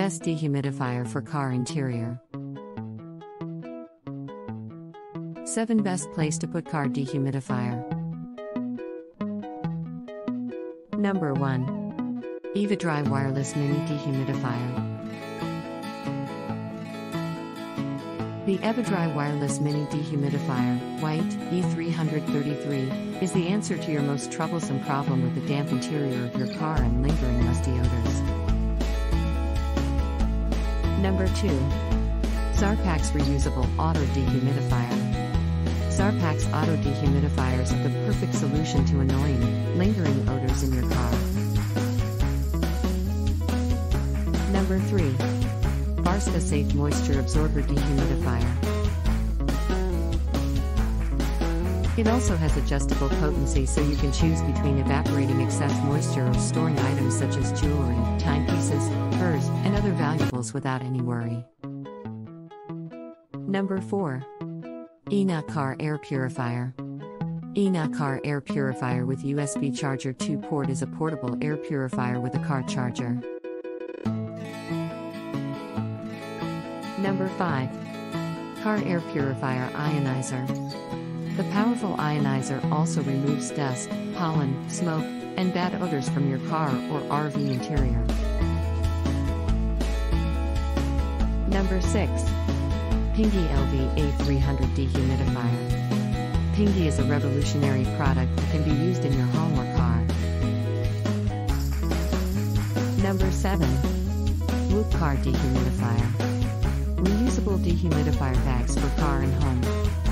Best dehumidifier for car interior. 7 Best place to put car dehumidifier. Number 1. Frigidaire Wireless Mini Dehumidifier. The Frigidaire Wireless Mini Dehumidifier, white, E333, is the answer to your most troublesome problem with the damp interior of your car and lingering musty odors. Number 2. Zarpax Reusable Auto Dehumidifier. Zarpax Auto Dehumidifiers are the perfect solution to annoying, lingering odors in your car. Number 3. Barsta Safe Moisture Absorber Dehumidifier. It also has adjustable potency so you can choose between evaporating excess moisture or storing items such as jewelry, timepieces, furs, and other valuables without any worry. Number 4. ENA Car Air Purifier. ENA Car Air Purifier with USB Charger 2 port is a portable air purifier with a car charger. Number 5. Car Air Purifier Ionizer. The powerful ionizer also removes dust, pollen, smoke, and bad odors from your car or RV interior. Number 6. Pingy LV A300 Dehumidifier. Pingy is a revolutionary product that can be used in your home or car. Number 7. Whoop Car Dehumidifier. Reusable dehumidifier bags for car and home.